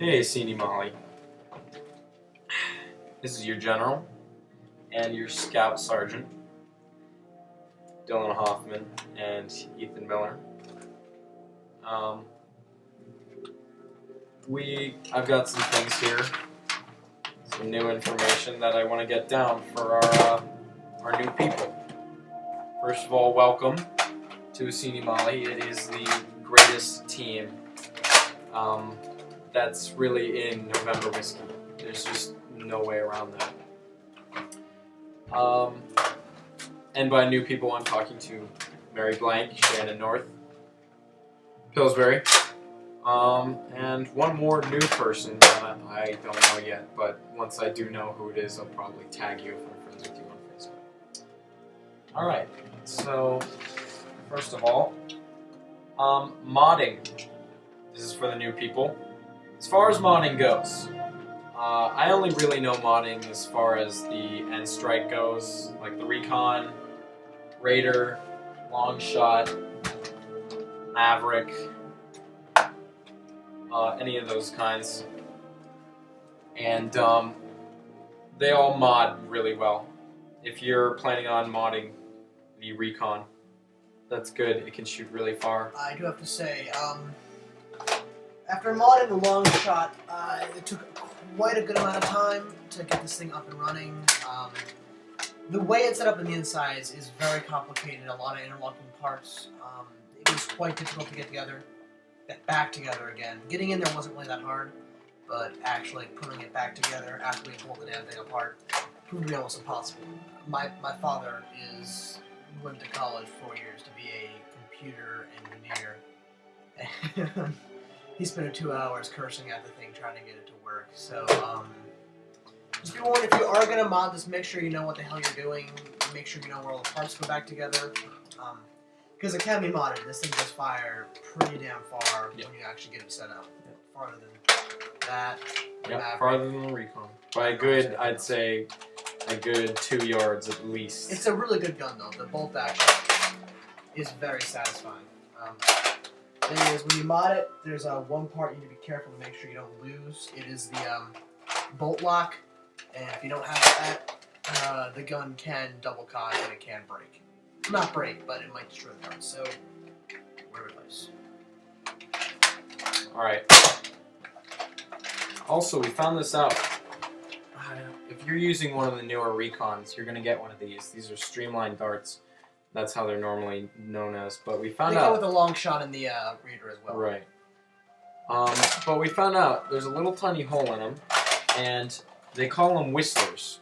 Hey, Asini Mali. This is your general and your scout sergeant, Dylan Hoffman and Ethan Miller. I've got some things here, some new information that I want to get down for our new people. First of all, welcome to Asini Mali. It is the greatest team that's really in November whiskey. There's just no way around that. And by new people, I'm talking to Mary Blank, Shannon North, Pillsbury, and one more new person that I don't know yet, but once I do know who it is, I'll probably tag you if I'm friends with you on Facebook. Alright, so first of all, modding. This is for the new people. As far as modding goes, I only really know modding as far as the end strike goes, like the Recon, Raider, Long Shot, Maverick, any of those kinds. And they all mod really well. If you're planning on modding the Recon, that's good. It can shoot really far. I do have to say, after modding the Long Shot, it took quite a good amount of time to get this thing up and running. The way it's set up in the insides is very complicated, a lot of interlocking parts. It was quite difficult to get back together again. Getting in there wasn't really that hard, but actually putting it back together after we pulled the damn thing apart proved to be almost impossible. My father went to college 4 years to be a computer engineer, and he spent 2 hours cursing at the thing trying to get it to work. So, just be warned, if you are going to mod this, make sure you know what the hell you're doing. Make sure you know where all the parts go back together. Because it can be modded. This thing does fire pretty damn far when you actually get it set up. Farther than that. Yep, farther than the Recon. By a good, I'd say, a good 2 yards at least. It's a really good gun, though. The bolt action is very satisfying. Thing is, when you mod it, there's one part you need to be careful to make sure you don't lose. It is the bolt lock, and if you don't have that, the gun can double cock and it can break. Not break, but it might destroy the gun. So, wear advice. All right. Also, we found this out. If you're using one of the newer Recons, you're gonna get one of these. These are streamlined darts. That's how they're normally known as. But we found out. They come with a long shot in the reader as well. Right. But we found out there's a little tiny hole in them, and they call them whistlers.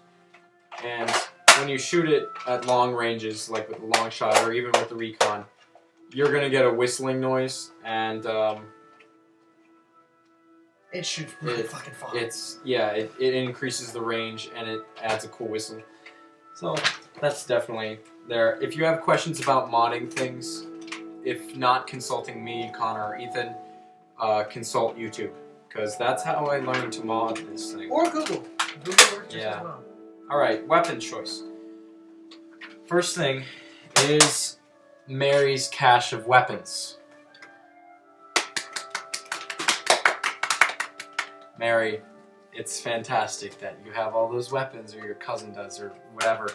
And when you shoot it at long ranges, like with the long shot or even with the Recon, you're gonna get a whistling noise, and it shoots really fucking far. It increases the range and it adds a cool whistle. So that's definitely there. If you have questions about modding things, if not consulting me, Connor, or Ethan, consult YouTube, because that's how I learned to mod this thing. Or Google. Google works just as well. Alright, weapon choice. First thing is Mary's cache of weapons. Mary, it's fantastic that you have all those weapons, or your cousin does, or whatever.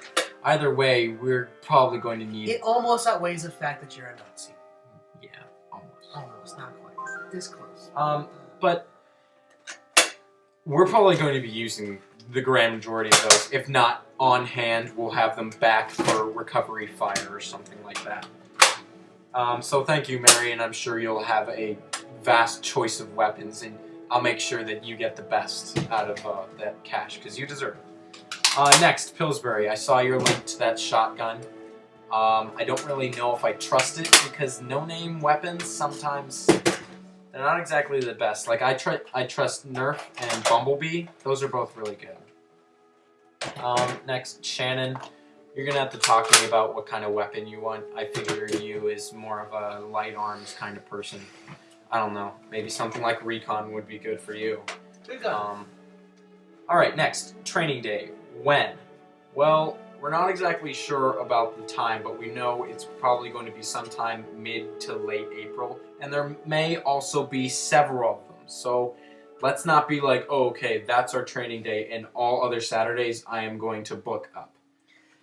Either way, we're probably going to need... It almost outweighs the fact that you're a Nazi. Yeah, almost. Almost, not quite. This close. But we're probably going to be using the grand majority of those. If not on hand, we'll have them back for recovery fire or something like that. So thank you, Mary, and I'm sure you'll have a vast choice of weapons, and I'll make sure that you get the best out of that cache, because you deserve it. Next, Pillsbury. I saw your link to that shotgun. I don't really know if I trust it, because no-name weapons, sometimes, they're not exactly the best. Like, I trust Nerf and Bumblebee. Those are both really good. Next, Shannon. You're going to have to talk to me about what kind of weapon you want. I figure you is more of a light arms kind of person. I don't know. Maybe something like Recon would be good for you. Alright, next. Training day. When? Well, we're not exactly sure about the time, but we know it's probably going to be sometime mid to late April, and there may also be several of them. So Let's not be like, oh, okay, that's our training day, and all other Saturdays I am going to book up.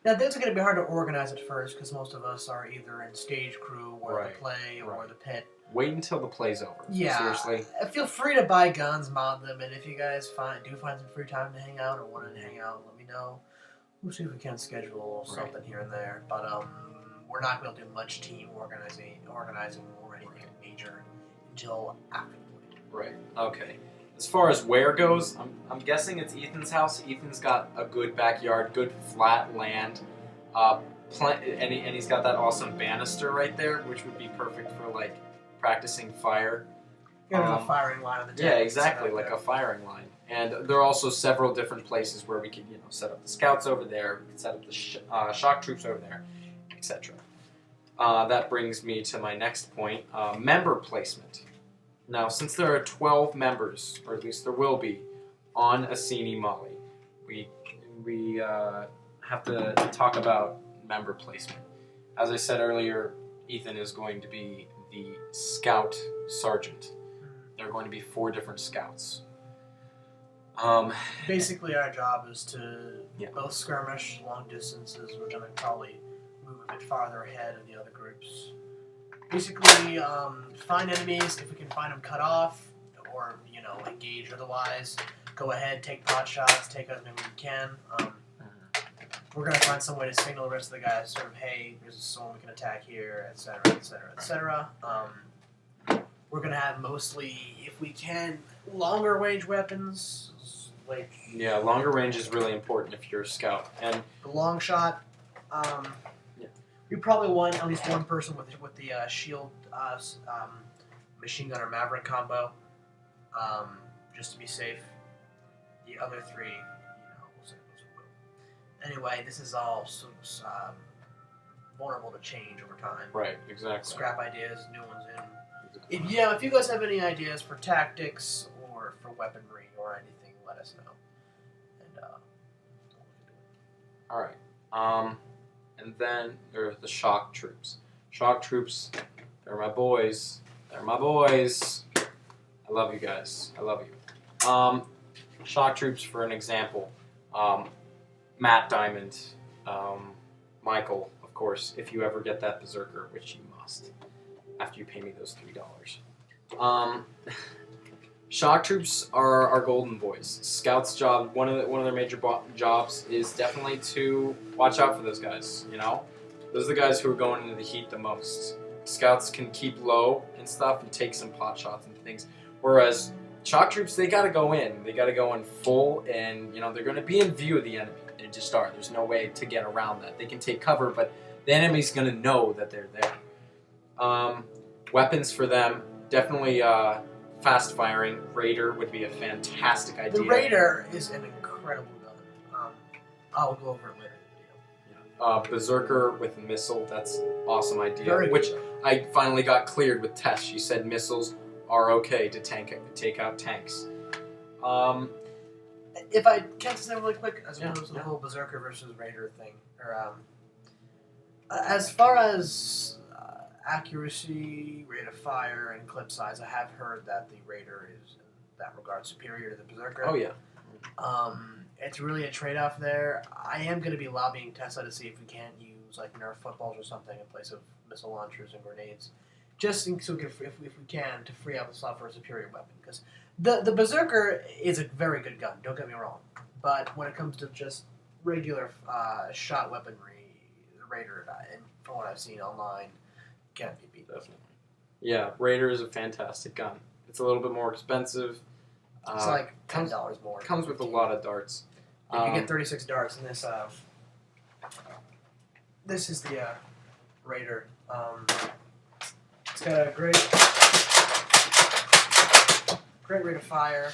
Now, things are going to be hard to organize at first because most of us are either in stage crew or Right, the play or right. the pit. Wait until the play's over. Yeah. Seriously. Feel free to buy guns, mod them, and if you guys do find some free time to hang out or want to hang out, let me know. We'll see if we can schedule something here and there. But we're not going to do much team organizing or anything major until after the play. Right. Okay. As far as where goes, I'm guessing it's Ethan's house. Ethan's got a good backyard, good flat land, and he's got that awesome banister right there, which would be perfect for like practicing fire. Yeah, a firing line of the Yeah, exactly, like a firing line. And there are also several different places where we could, set up the scouts over there, we could set up the shock troops over there, etc. That brings me to my next point: member placement. Now, since there are 12 members, or at least there will be, on Asini Mali, we have to talk about member placement. As I said earlier, Ethan is going to be the scout sergeant. There are going to be 4 different scouts. Basically, our job is to both skirmish long distances. We're going to probably move a bit farther ahead of the other groups. Basically, find enemies if we can find them cut off, or engage otherwise. Go ahead, take pot shots, take as many as we can. We're gonna find some way to signal the rest of the guys, sort of, hey, there's someone we can attack here, etc., etc., etc. We're gonna have mostly, if we can, longer range weapons. Yeah, longer range is really important if you're a scout. And the long shot. We probably want at least one person with the shield, machine gun or maverick combo, just to be safe. The other 3, we'll say those will. Anyway, this is all vulnerable to change over time. Right, exactly. Scrap ideas, new ones in. If you guys have any ideas for tactics or for weaponry or anything, let us know. And all right. And then there are the shock troops. Shock troops, they're my boys. They're my boys. I love you guys. I love you. Shock troops, for an example, Matt Diamond, Michael, of course, if you ever get that Berserker, which you must, after you pay me those $3. Shock troops are our golden boys. Scouts' job, one of their major jobs is definitely to watch out for those guys. Those are the guys who are going into the heat the most. Scouts can keep low and stuff and take some pot shots and things, whereas shock troops, they got to go in. They got to go in full, and they're going to be in view of the enemy. They just are. There's no way to get around that. They can take cover, but the enemy's going to know that they're there. Weapons for them, definitely. Fast firing Raider would be a fantastic idea. the Raider is an incredible gun. I'll go over it later. Berserker with a missile, that's an awesome idea. Very which good. I finally got cleared with Tess. She said missiles are okay to take out tanks. If I can say really quick, as opposed to the whole Berserker versus Raider thing, or as far as accuracy, rate of fire, and clip size, I have heard that the Raider is, in that regard, superior to the Berserker. Oh yeah. It's really a trade-off there. I am going to be lobbying Tesla to see if we can't use like Nerf footballs or something in place of missile launchers and grenades, just so if we can, to free up the slot for a superior weapon. Because the Berserker is a very good gun. Don't get me wrong, but when it comes to just regular shot weaponry, the Raider, and from what I've seen online, can't be beat. Definitely. Yeah, Raider is a fantastic gun. It's a little bit more expensive. It's like $10 more. Comes with a lot of darts. You can get 36 darts in this. This is the Raider. It's got a great rate of fire.